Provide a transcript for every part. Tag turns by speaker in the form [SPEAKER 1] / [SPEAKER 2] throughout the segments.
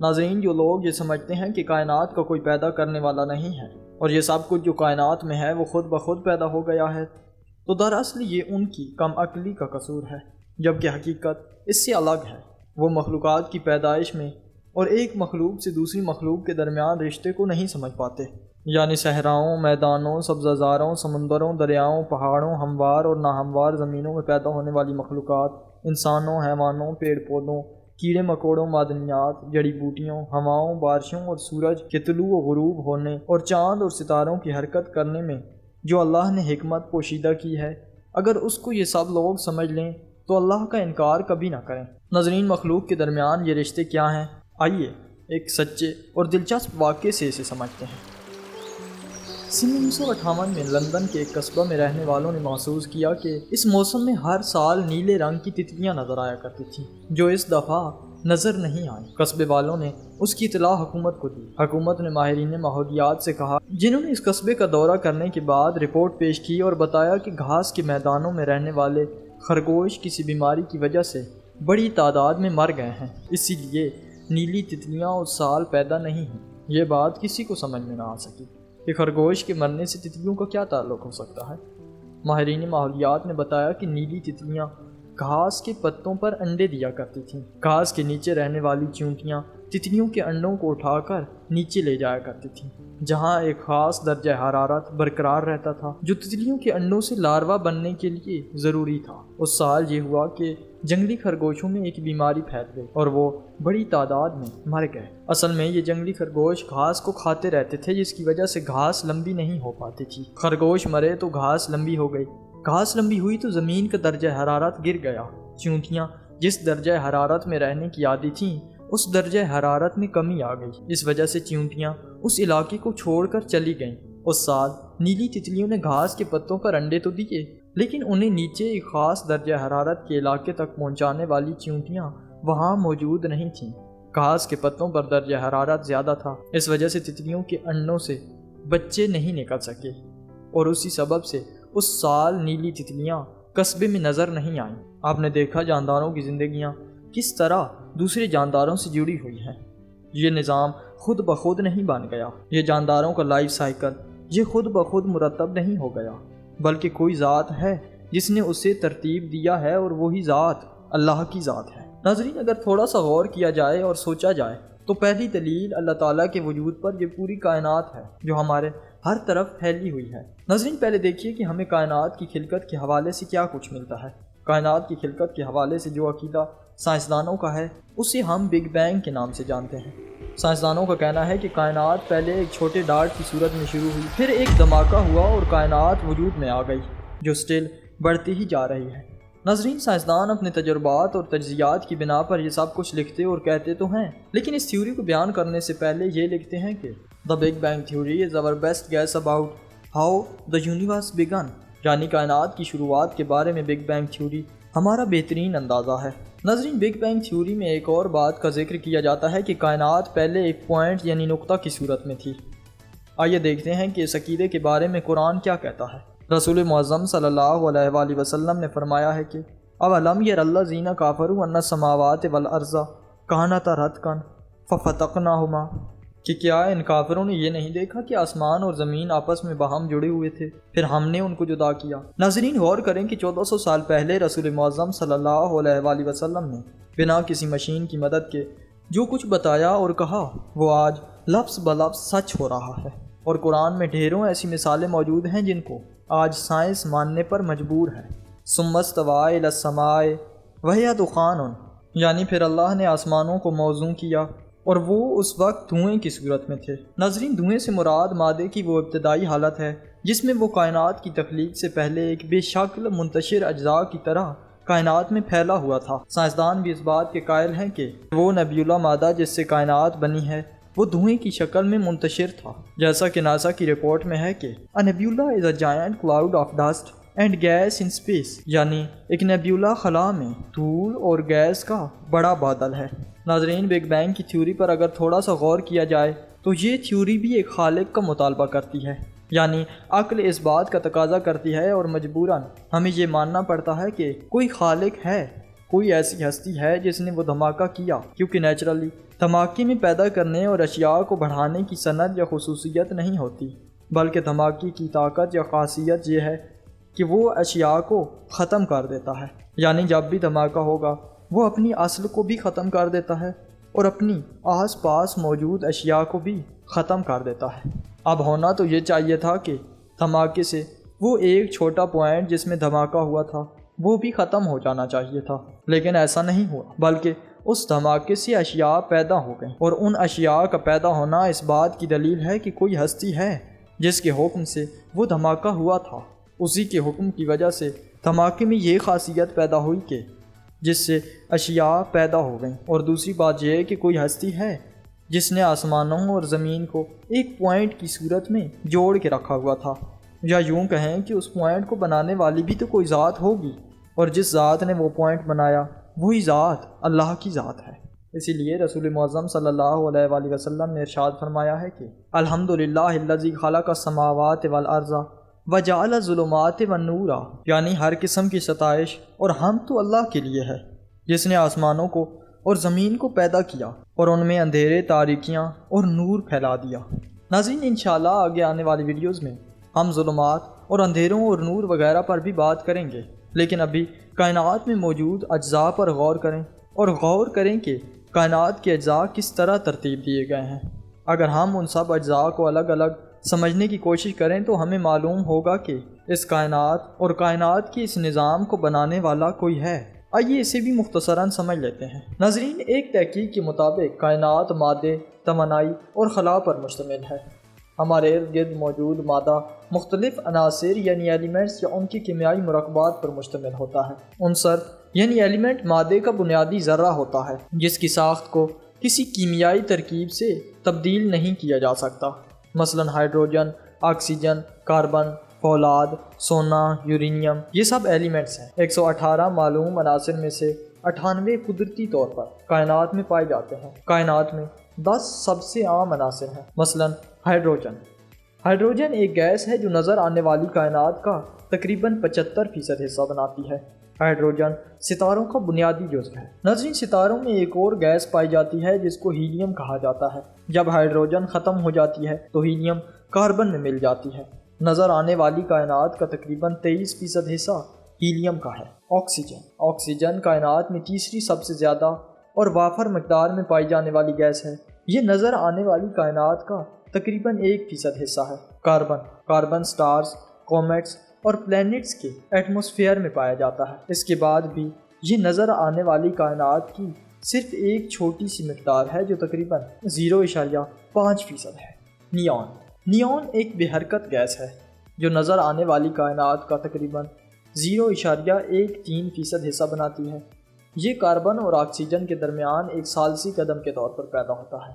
[SPEAKER 1] ناظرین، جو لوگ یہ سمجھتے ہیں کہ کائنات کا کوئی پیدا کرنے والا نہیں ہے اور یہ سب کچھ جو کائنات میں ہے وہ خود بخود پیدا ہو گیا ہے، تو دراصل یہ ان کی کم عقلی کا قصور ہے، جبکہ حقیقت اس سے الگ ہے۔ وہ مخلوقات کی پیدائش میں اور ایک مخلوق سے دوسری مخلوق کے درمیان رشتے کو نہیں سمجھ پاتے، یعنی صحراؤں، میدانوں، سبزہ زاروں، سمندروں، دریاؤں، پہاڑوں، ہموار اور ناہموار زمینوں میں پیدا ہونے والی مخلوقات، انسانوں، حیوانوں، پیڑ پودوں، کیڑے مکوڑوں، معدنیات، جڑی بوٹیوں، ہواؤں، بارشوں اور سورج کے طلوع و غروب ہونے اور چاند اور ستاروں کی حرکت کرنے میں جو اللہ نے حکمت پوشیدہ کی ہے، اگر اس کو یہ سب لوگ سمجھ لیں تو اللہ کا انکار کبھی نہ کریں۔ ناظرین، مخلوق کے درمیان یہ رشتے کیا ہیں؟ آئیے ایک سچے اور دلچسپ واقعے سے اسے سمجھتے ہیں۔ سن 1958 میں لندن کے ایک قصبہ میں رہنے والوں نے محسوس کیا کہ اس موسم میں ہر سال نیلے رنگ کی تتلیاں نظر آیا کرتی تھیں، جو اس دفعہ نظر نہیں آئیں۔ قصبے والوں نے اس کی اطلاع حکومت کو دی۔ حکومت نے ماہرین ماحولیات سے کہا، جنہوں نے اس قصبے کا دورہ کرنے کے بعد رپورٹ پیش کی اور بتایا کہ گھاس کے میدانوں میں رہنے والے خرگوش کسی بیماری کی وجہ سے بڑی تعداد میں مر گئے ہیں، اسی لیے نیلی تتلیاں اس سال پیدا نہیں ہیں۔ یہ بات کسی کو سمجھ میں نہ آ سکی کہ خرگوش کے مرنے سے تتلیوں کا کیا تعلق ہو سکتا ہے۔ ماہرین ماحولیات نے بتایا کہ نیلی تتلیاں گھاس کے پتوں پر انڈے دیا کرتی تھیں۔ گھاس کے نیچے رہنے والی چیونٹیاں تتلیوں کے انڈوں کو اٹھا کر نیچے لے جایا کرتی تھیں، جہاں ایک خاص درجہ حرارت برقرار رہتا تھا جو تتلیوں کے انڈوں سے لاروا بننے کے لیے ضروری تھا۔ اس سال یہ ہوا کہ جنگلی خرگوشوں میں ایک بیماری پھیل گئی اور وہ بڑی تعداد میں مر گئے۔ اصل میں یہ جنگلی خرگوش گھاس کو کھاتے رہتے تھے، جس کی وجہ سے گھاس لمبی نہیں ہو پاتی تھی۔ خرگوش مرے تو گھاس لمبی ہو گئی، گھاس لمبی ہوئی تو زمین کا درجہ حرارت گر گیا۔ چیونٹیاں جس درجہ حرارت میں رہنے کی عادی تھیں، اس درجہ حرارت میں کمی آ گئی۔ اس وجہ سے چیونٹیاں اس علاقے کو چھوڑ کر چلی گئیں۔ اس سال نیلی تتلیوں نے گھاس کے پتوں پر انڈے تو دیے، لیکن انہیں نیچے ایک خاص درجہ حرارت کے علاقے تک پہنچانے والی چیونٹیاں وہاں موجود نہیں تھیں۔ گھاس کے پتوں پر درجہ حرارت زیادہ تھا، اس وجہ سے تتلیوں کے انڈوں سے بچے نہیں نکل سکے، اور اسی سبب سے اس سال نیلی تتلیاں قصبے میں نظر نہیں آئیں۔ آپ نے دیکھا جانداروں کی زندگیاں کس طرح دوسرے جانداروں سے جڑی ہوئی ہیں۔ یہ نظام خود بخود نہیں بن گیا، یہ جانداروں کا لائف سائیکل یہ خود بخود مرتب نہیں ہو گیا، بلکہ کوئی ذات ہے جس نے اسے ترتیب دیا ہے، اور وہی ذات اللہ کی ذات ہے۔ ناظرین، اگر تھوڑا سا غور کیا جائے اور سوچا جائے تو پہلی دلیل اللہ تعالیٰ کے وجود پر یہ پوری کائنات ہے جو ہمارے ہر طرف پھیلی ہوئی ہے۔ ناظرین، پہلے دیکھیے کہ ہمیں کائنات کی خلقت کے حوالے سے کیا کچھ ملتا ہے۔ کائنات کی خلقت کے حوالے سے جو عقیدہ سائنسدانوں کا ہے اسے ہم بگ بینگ کے نام سے جانتے ہیں۔ سائنسدانوں کا کہنا ہے کہ کائنات پہلے ایک چھوٹے ڈاٹ کی صورت میں شروع ہوئی، پھر ایک دھماکہ ہوا اور کائنات وجود میں آ گئی جو سٹل بڑھتی ہی جا رہی ہے۔ ناظرین، سائنسدان اپنے تجربات اور تجزیات کی بنا پر یہ سب کچھ لکھتے اور کہتے تو ہیں، لیکن اس تھیوری کو بیان کرنے سے پہلے یہ لکھتے ہیں کہ The Big Bang Theory is our best guess about how the universe began، یعنی کائنات کی شروعات کے بارے میں بگ بینگ تھیوری ہمارا بہترین اندازہ ہے۔ ناظرین، بگ بینگ تھیوری میں ایک اور بات کا ذکر کیا جاتا ہے کہ کائنات پہلے ایک پوائنٹ یعنی نقطہ کی صورت میں تھی۔ آئیے دیکھتے ہیں کہ اس عقیدے کے بارے میں قرآن کیا کہتا ہے۔ رسول معظم صلی اللہ علیہ وآلہ وسلم نے فرمایا ہے کہ اولم یر الذین کافروا ان السماوات والارض کانتا رتقا ففتقناہما، کہ کیا ان کافروں نے یہ نہیں دیکھا کہ آسمان اور زمین آپس میں باہم جڑے ہوئے تھے، پھر ہم نے ان کو جدا کیا۔ ناظرین، غور کریں کہ 1400 سال پہلے رسول معظم صلی اللہ علیہ وآلہ وسلم نے بنا کسی مشین کی مدد کے جو کچھ بتایا اور کہا وہ آج لفظ بلفظ سچ ہو رہا ہے، اور قرآن میں ڈھیروں ایسی مثالیں موجود ہیں جن کو آج سائنس ماننے پر مجبور ہے۔ ثم استوى إلى السماء وهي دخان، یعنی پھر اللہ نے آسمانوں کو موزوں کیا اور وہ اس وقت دھوئیں کی صورت میں تھے۔ ناظرین، دھوئیں سے مراد مادے کی وہ ابتدائی حالت ہے جس میں وہ کائنات کی تخلیق سے پہلے ایک بے شکل منتشر اجزاء کی طرح کائنات میں پھیلا ہوا تھا۔ سائنسدان بھی اس بات کے قائل ہیں کہ وہ نیبیولا مادہ جس سے کائنات بنی ہے وہ دھوئیں کی شکل میں منتشر تھا، جیسا کہ ناسا کی رپورٹ میں ہے کہ A nebula is a giant cloud of dust and gas in space، یعنی ایک نیبیولا خلا میں دھول اور گیس کا بڑا بادل ہے۔ ناظرین، بگ بینگ کی تھیوری پر اگر تھوڑا سا غور کیا جائے تو یہ تھیوری بھی ایک خالق کا مطالبہ کرتی ہے، یعنی عقل اس بات کا تقاضا کرتی ہے اور مجبوراً ہمیں یہ ماننا پڑتا ہے کہ کوئی خالق ہے، کوئی ایسی ہستی ہے جس نے وہ دھماکہ کیا، کیونکہ نیچرلی دھماکے میں پیدا کرنے اور اشیاء کو بڑھانے کی صنعت یا خصوصیت نہیں ہوتی، بلکہ دھماکے کی طاقت یا خاصیت یہ ہے کہ وہ اشیاء کو ختم کر دیتا ہے۔ یعنی جب بھی دھماکہ ہوگا وہ اپنی اصل کو بھی ختم کر دیتا ہے اور اپنی آس پاس موجود اشیاء کو بھی ختم کر دیتا ہے۔ اب ہونا تو یہ چاہیے تھا کہ دھماکے سے وہ ایک چھوٹا پوائنٹ جس میں دھماکہ ہوا تھا وہ بھی ختم ہو جانا چاہیے تھا، لیکن ایسا نہیں ہوا، بلکہ اس دھماکے سے اشیاء پیدا ہو گئیں، اور ان اشیاء کا پیدا ہونا اس بات کی دلیل ہے کہ کوئی ہستی ہے جس کے حکم سے وہ دھماکہ ہوا تھا۔ اسی کے حکم کی وجہ سے دھماکے میں یہ خاصیت پیدا ہوئی کہ جس سے اشیاء پیدا ہو گئیں، اور دوسری بات یہ ہے کہ کوئی ہستی ہے جس نے آسمانوں اور زمین کو ایک پوائنٹ کی صورت میں جوڑ کے رکھا ہوا تھا، یا یوں کہیں کہ اس پوائنٹ کو بنانے والی بھی تو کوئی ذات ہوگی، اور جس ذات نے وہ پوائنٹ بنایا وہی ذات اللہ کی ذات ہے۔ اسی لیے رسول معظم صلی اللہ علیہ وآلہ وسلم نے ارشاد فرمایا ہے کہ الحمدللہ الذی خلق السماوات والارض وجعل الظلمات والنور، یعنی ہر قسم کی ستائش اور حمد تو اللہ کے لیے ہے جس نے آسمانوں کو اور زمین کو پیدا کیا اور ان میں اندھیرے، تاریکیاں اور نور پھیلا دیا۔ ناظرین، انشاءاللہ آگے آنے والی ویڈیوز میں ہم ظلمات اور اندھیروں اور نور وغیرہ پر بھی بات کریں گے، لیکن ابھی کائنات میں موجود اجزاء پر غور کریں اور غور کریں کہ کائنات کے اجزاء کس طرح ترتیب دیے گئے ہیں۔ اگر ہم ان سب اجزاء کو الگ الگ سمجھنے کی کوشش کریں تو ہمیں معلوم ہوگا کہ اس کائنات اور کائنات کے اس نظام کو بنانے والا کوئی ہے۔ آئیے اسے بھی مختصراً سمجھ لیتے ہیں۔ ناظرین، ایک تحقیق کے مطابق کائنات مادے، توانائی اور خلا پر مشتمل ہے۔ ہمارے ارد گرد موجود مادہ مختلف عناصر یعنی ایلیمنٹس یا ان کے کیمیائی مرکبات پر مشتمل ہوتا ہے۔ عنصر یعنی ایلیمنٹ مادے کا بنیادی ذرہ ہوتا ہے جس کی ساخت کو کسی کیمیائی ترکیب سے تبدیل نہیں کیا جا سکتا، مثلاً ہائیڈروجن، آکسیجن، کاربن، فولاد، سونا، یورینیم، یہ سب ایلیمنٹس ہیں۔ 118 معلوم عناصر میں سے 98 قدرتی طور پر کائنات میں پائے جاتے ہیں۔ کائنات میں 10 سب سے عام عناصر ہیں، مثلاً ہائیڈروجن۔ ہائیڈروجن ایک گیس ہے جو نظر آنے والی کائنات کا تقریباً 75% حصہ بناتی ہے۔ ہائیڈروجن ستاروں کا بنیادی جزو ہے۔ ناظرین، ستاروں میں ایک اور گیس پائی جاتی ہے جس کو ہیلیم کہا جاتا ہے۔ جب ہائیڈروجن ختم ہو جاتی ہے تو ہیلیم کاربن میں مل جاتی ہے۔ نظر آنے والی کائنات کا تقریباً 23% حصہ ہیلیم کا ہے۔ آکسیجن کائنات میں تیسری سب سے زیادہ اور وافر مقدار میں پائی جانے والی گیس ہے۔ یہ نظر آنے والی کائنات کا تقریباً 1% حصہ ہے۔ کاربن سٹارز، کومیٹس اور پلینٹس کے ایٹماسفیئر میں پایا جاتا ہے۔ اس کے بعد بھی یہ نظر آنے والی کائنات کی صرف ایک چھوٹی سی مقدار ہے جو تقریباً 0.5% ہے۔ نیون ایک بے حرکت گیس ہے جو نظر آنے والی کائنات کا تقریباً 0.13% حصہ بناتی ہے۔ یہ کاربن اور آکسیجن کے درمیان ایک ثالثی قدم کے طور پر پیدا ہوتا ہے۔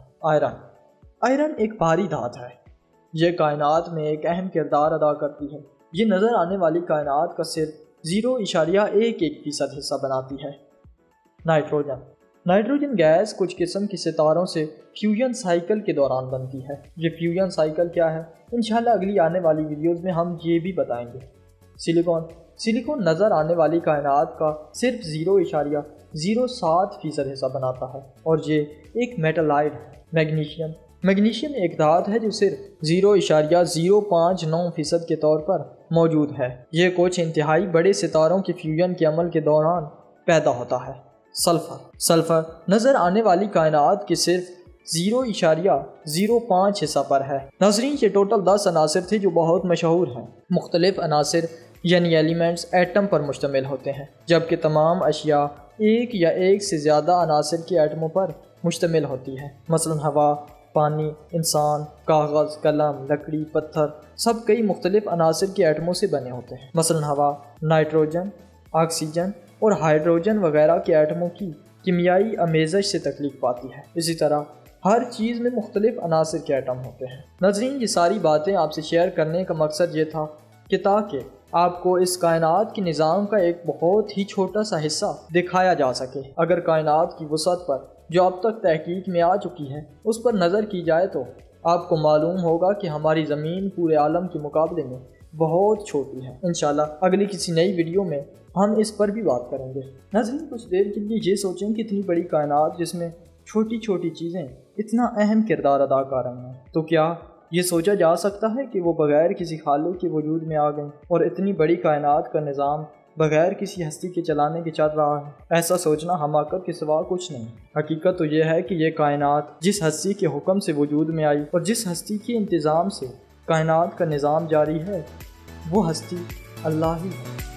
[SPEAKER 1] آئرن ایک بھاری دھات ہے۔ یہ کائنات میں ایک اہم کردار ادا کرتی ہے۔ یہ نظر آنے والی کائنات کا صرف 0.11% حصہ بناتی ہے۔ نائٹروجن گیس کچھ قسم کے ستاروں سے فیوژن سائیکل کے دوران بنتی ہے۔ یہ فیوژن سائیکل کیا ہے؟ انشاءاللہ اگلی آنے والی ویڈیوز میں ہم یہ بھی بتائیں گے۔ سلیکون نظر آنے والی کائنات کا صرف 0.07% حصہ بناتا ہے اور یہ ایک میٹالائٹ ہے۔ میگنیشیم ایک دھات ہے جو صرف 0.059% کے طور پر موجود ہے۔ یہ کچھ انتہائی بڑے ستاروں کے فیوژن کے عمل کے دوران پیدا ہوتا ہے۔ سلفر نظر آنے والی کائنات کے صرف 0.05% حصہ پر ہے۔ ناظرین، یہ ٹوٹل 10 عناصر تھے جو بہت مشہور ہیں۔ مختلف عناصر یعنی ایلیمنٹس ایٹم پر مشتمل ہوتے ہیں، جبکہ تمام اشیاء ایک یا ایک سے زیادہ عناصر کے ایٹموں پر مشتمل ہوتی ہے، مثلاً ہوا، پانی، انسان، کاغذ، قلم، لکڑی، پتھر، سب کئی مختلف عناصر کے ایٹموں سے بنے ہوتے ہیں۔ مثلاً ہوا، نائٹروجن، آکسیجن اور ہائیڈروجن وغیرہ کے ایٹموں کی کیمیائی آمیزش سے تخلیق پاتی ہے۔ اسی طرح ہر چیز میں مختلف عناصر کے ایٹم ہوتے ہیں۔ ناظرین، یہ ساری باتیں آپ سے شیئر کرنے کا مقصد یہ تھا کہ تاکہ آپ کو اس کائنات کے نظام کا ایک بہت ہی چھوٹا سا حصہ دکھایا جا سکے۔ اگر کائنات کی وسعت پر جو اب تک تحقیق میں آ چکی ہے اس پر نظر کی جائے تو آپ کو معلوم ہوگا کہ ہماری زمین پورے عالم کے مقابلے میں بہت چھوٹی ہے۔ انشاءاللہ اگلی کسی نئی ویڈیو میں ہم اس پر بھی بات کریں گے۔ ناظرین، کچھ دیر کے لیے یہ سوچیں کہ اتنی بڑی کائنات جس میں چھوٹی چھوٹی چیزیں اتنا اہم کردار ادا کر رہی ہیں، تو کیا یہ سوچا جا سکتا ہے کہ وہ بغیر کسی خالق کے وجود میں آ گئیں اور اتنی بڑی کائنات کا نظام بغیر کسی ہستی کے چلانے کے چل رہا ہے؟ ایسا سوچنا حماقت کے سوا کچھ نہیں۔ حقیقت تو یہ ہے کہ یہ کائنات جس ہستی کے حکم سے وجود میں آئی اور جس ہستی کے انتظام سے کائنات کا نظام جاری ہے، وہ ہستی اللہ ہی ہے۔